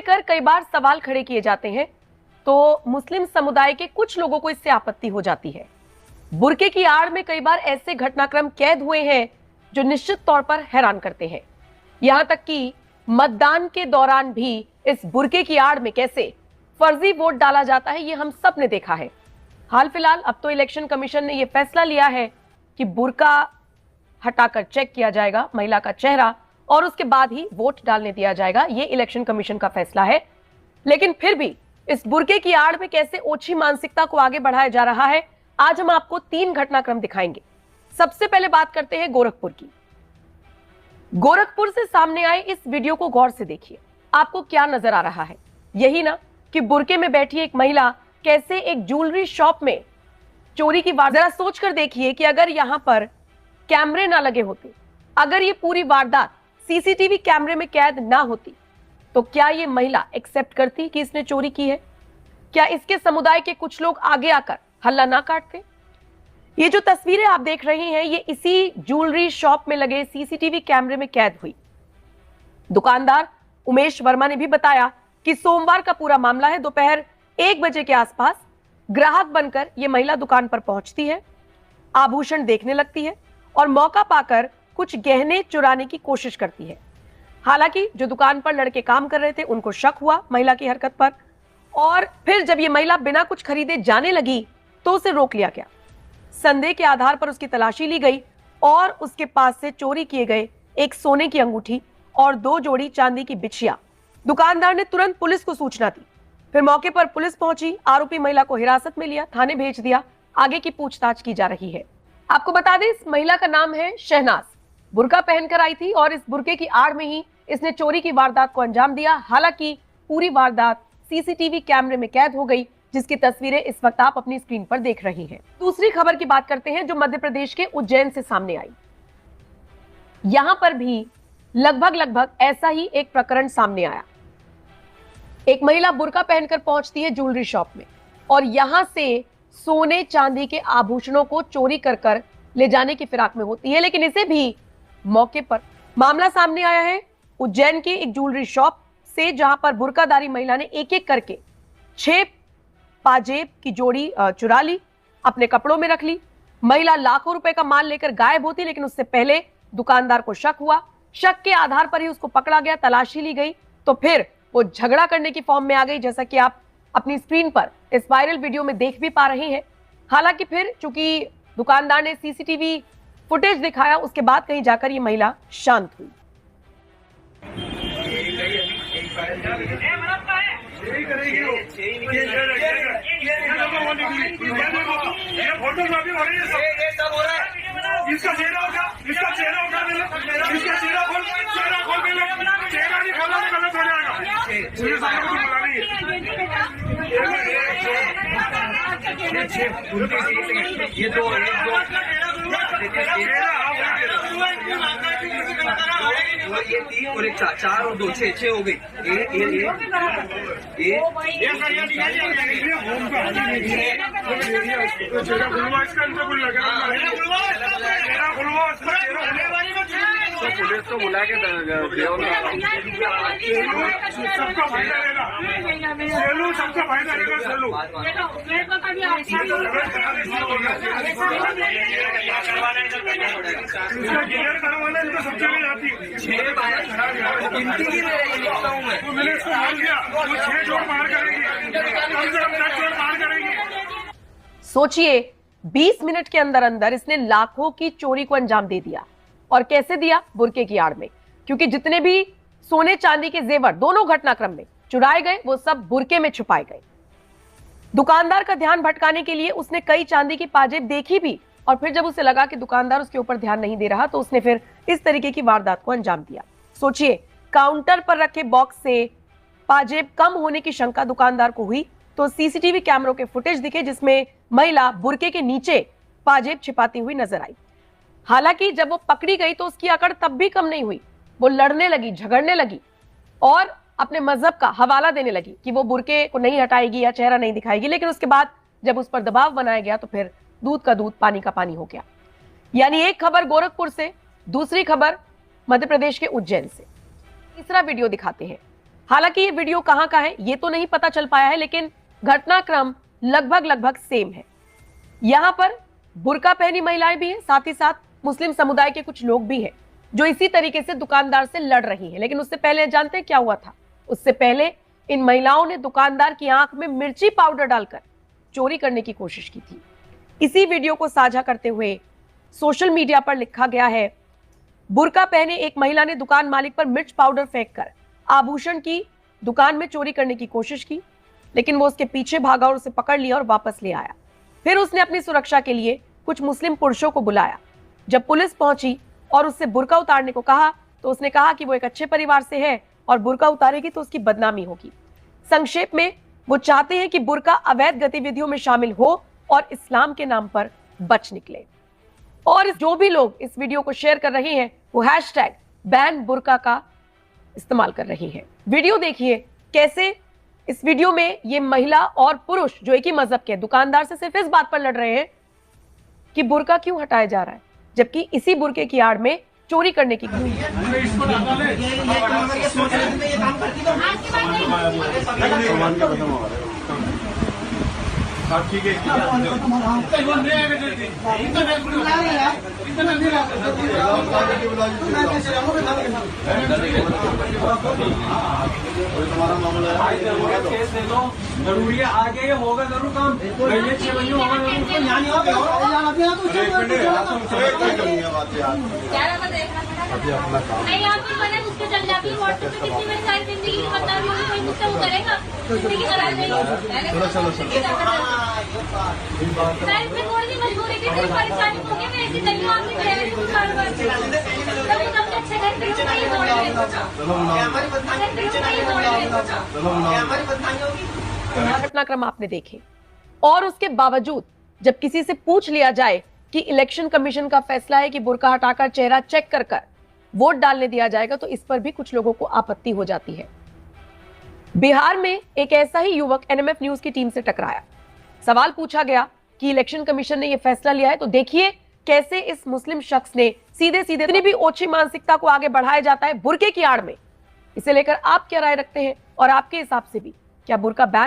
लेकर कई बार सवाल खड़े किए जाते हैं, तो मुस्लिम समुदाय के कुछ लोगों को इससे आपत्ति हो जाती है। बुर्के की आड़ में कई बार ऐसे घटनाक्रम कैद हुए हैं जो निश्चित तौर पर हैरान करते हैं। यहां तक कि मतदान के दौरान भी इस बुर्के की आड़ में कैसे फर्जी वोट डाला जाता है, ये हम सब ने देखा है। हाल फिलहाल अब तो इलेक्शन कमीशन ने यह फैसला लिया है कि बुर्का हटाकर चेक किया जाएगा महिला का चेहरा और उसके बाद ही वोट डालने दिया जाएगा। यह इलेक्शन कमीशन का फैसला है। लेकिन फिर भी इस बुर्के की आड़ में कैसे ओछी मानसिकता को आगे बढ़ाया जा रहा है, आज हम आपको 3 घटनाक्रम दिखाएंगे। सबसे पहले बात करते हैं गोरखपुर की। गोरखपुर से सामने आए इस वीडियो को गौर से देखिए। आपको क्या नजर आ रहा है? यही ना कि बुर्के में बैठी एक महिला कैसे एक ज्वेलरी शॉप में चोरी की वारदात। जरा सोचकर देखिए कि अगर यहां पर कैमरे ना लगे होते, अगर ये पूरी वारदात सीसीटीवी कैमरे में कैद ना होती, तो क्या ये महिला एक्सेप्ट करती कि इसने चोरी की है? क्या इसके समुदाय के कुछ लोग आगे आकर हल्ला ना काटते? ये जो तस्वीरें आप देख रहे हैं, ये इसी ज्वेलरी शॉप में लगे सीसीटीवी कैमरे में कैद हुई। दुकानदार उमेश वर्मा ने भी बताया कि सोमवार का पूरा मामला है। दोपहर 1 बजे के आसपास ग्राहक बनकर यह महिला दुकान पर पहुंचती है, आभूषण देखने लगती है और मौका पाकर कुछ गहने चुराने की कोशिश करती है। हालांकि जो दुकान पर लड़के काम कर रहे थे उनको शक हुआ महिला की हरकत पर, और फिर जब ये महिला बिना कुछ खरीदे जाने लगी तो उसे रोक लिया गया। संदेह के आधार पर उसकी तलाशी ली गई और उसके पास से चोरी किए गए एक सोने की अंगूठी और 2 जोड़ी चांदी की बिछिया। दुकानदार ने तुरंत पुलिस को सूचना दी। फिर मौके पर पुलिस पहुंची, आरोपी महिला को हिरासत में लिया, थाने भेज दिया। आगे की पूछताछ की जा रही है। आपको बता दें, इस महिला का नाम है शहनाज। बुर्का पहनकर आई थी और इस बुर्के की आड़ में ही इसने चोरी की वारदात को अंजाम दिया। हालांकि पूरी वारदात सीसीटीवी कैमरे में कैद हो गई, जिसकी तस्वीरें इस वक्त आप अपनी स्क्रीन पर देख रही हैं। दूसरी खबर की बात करते हैं जो मध्य प्रदेश के उज्जैन से सामने आई। यहां पर भी लगभग ऐसा ही एक प्रकरण सामने आया। एक महिला बुर्का पहनकर पहुंचती है ज्वेलरी शॉप में और यहां से सोने चांदी के आभूषणों को चोरी कर ले जाने की फिराक में होती है। लेकिन इसे भी मौके पर मामला सामने आया है उज्जैन की एक ज्वेलरी शॉप से, जहां पर बुर्काधारी महिला ने एक एक करके 6 पाजेब की जोड़ी चुरा ली, अपने कपड़ों में रख ली। महिला लाखों रुपए का माल लेकर गायब होती, लेकिन उससे पहले दुकानदार को शक हुआ। शक के आधार पर ही उसको पकड़ा गया, तलाशी ली गई, तो फिर वो झगड़ा करने की फॉर्म में आ गई, जैसा कि आप अपनी स्क्रीन पर इस वायरल वीडियो में देख भी पा रहे हैं। हालांकि फिर चूंकि दुकानदार ने सीसीटीवी फुटेज दिखाया, उसके बाद कहीं जाकर ये महिला शांत हुई। इसका चेहरा उठा, इसका चेहरा उठा, इसका चेहरा खोल, चेहरा खोल के ले, चेहरा नहीं खोला तो गलत हो जाएगा। पुलिस वालों को बुला रही है। ये दो ये 3 और एक 4 और 2 6 हो गई। पुलिस को बुला के सबका फायदा लेगा, सबका फायदा लेगा। क्लियर करवाना इनको सब जगह जाती है। 6 गिनती की लिखता हूँ मैं, तो मैंने इसको बोल दिया वो 6 जोड़ मार करेगी, कम से कम 10 जोड़ मार करेगी। सोचिए, 20 मिनट के अंदर अंदर इसने लाखों की चोरी को अंजाम दे दिया। और कैसे दिया? बुर्के की आड़ में। क्योंकि जितने भी सोने चांदी के जेवर दोनों घटनाक्रम में चुराए गए, वो सब बुर्के में छुपाए गए। दुकानदार का ध्यान भटकाने के लिए उसने कई चांदी की पाजेब देखी भी, और फिर जब उसे लगा कि दुकानदार उसके ऊपर ध्यान नहीं दे रहा, तो उसने फिर इस तरीके की वारदात को अंजाम दिया। सोचिए, काउंटर पर रखे बॉक्स से पाजेब कम होने की शंका दुकानदार को हुई, तो सीसीटीवी कैमरों के फुटेज दिखे जिसमें महिला बुर्के के नीचे पाजेब छिपाती हुई नजर आई। हालांकि जब वो पकड़ी गई तो उसकी अकड़ तब भी कम नहीं हुई। वो लड़ने लगी, झगड़ने लगी और अपने मजहब का हवाला देने लगी कि वो बुर्के को नहीं हटाएगी या चेहरा नहीं दिखाएगी। लेकिन उसके बाद जब उस पर दबाव बनाया गया तो फिर दूध का दूध पानी का पानी हो गया। यानी एक खबर गोरखपुर से, दूसरी खबर मध्य प्रदेश के उज्जैन से। तीसरा वीडियो दिखाते हैं। हालांकि ये वीडियो कहां का है ये तो नहीं पता चल पाया है, लेकिन घटनाक्रम लगभग सेम है। यहां पर बुर्का पहनी महिलाएं भी हैं, साथ ही साथ मुस्लिम समुदाय के कुछ लोग भी हैं जो इसी तरीके से दुकानदार से लड़ रही हैं। लेकिन उससे पहले जानते हैं क्या हुआ था? उससे पहले इन महिलाओं ने दुकानदार की आंख में मिर्ची पाउडर डालकर चोरी करने की कोशिश की थी। इसी वीडियो को साझा करते हुए सोशल मीडिया पर लिखा गया है, बुर्का पहने एक महिला ने दुकान मालिक पर मिर्च पाउडर फेंककर आभूषण की दुकान में चोरी करने की कोशिश की, लेकिन वो उसके पीछे भागा और उसे पकड़ लिया और वापस ले आया। फिर उसने अपनी सुरक्षा के लिए कुछ मुस्लिम पुरुषों को बुलाया। जब पुलिस पहुंची और उससे बुर्का उतारने को कहा तो उसने कहा कि वो एक अच्छे परिवार से है और बुर्का उतारेगी तो उसकी बदनामी होगी। संक्षेप में वो चाहते हैं कि बुर्का अवैध गतिविधियों में शामिल हो और इस्लाम के नाम पर बच निकले। और जो भी लोग इस वीडियो को शेयर कर रहे हैं वो #BanBurka का इस्तेमाल कर रही हैं। वीडियो देखिए कैसे इस वीडियो में ये महिला और पुरुष जो एक ही मजहब के दुकानदार से सिर्फ इस बात पर लड़ रहे हैं कि बुर्का क्यों हटाया जा रहा है, जबकि इसी बुर्के की आड़ में चोरी करने की जरूरी है, आगे ये होगा जरूर काम, 6 महीने होगा घटनाक्रम आपने देखे। और उसके बावजूद जब किसी से पूछ लिया जाए कि इलेक्शन कमीशन का फैसला है कि बुर्का हटाकर चेहरा चेक कर वोट डालने दिया जाएगा, तो इस पर भी कुछ लोगों को आपत्ति हो जाती है। बिहार में एक ऐसा ही युवक एनएमएफ न्यूज की टीम से टकराया। सवाल पूछा गया कि इलेक्शन कमीशन ने यह फैसला लिया है, तो देखिए कैसे इस मुस्लिम शख्स ने सीधे सीधे इतनी भी ओछी मानसिकता को आगे बढ़ाया जाता है बुर्के की आड़ में। इसे लेकर आप क्या राय रखते हैं और आपके हिसाब से भी क्या बुर्का बैन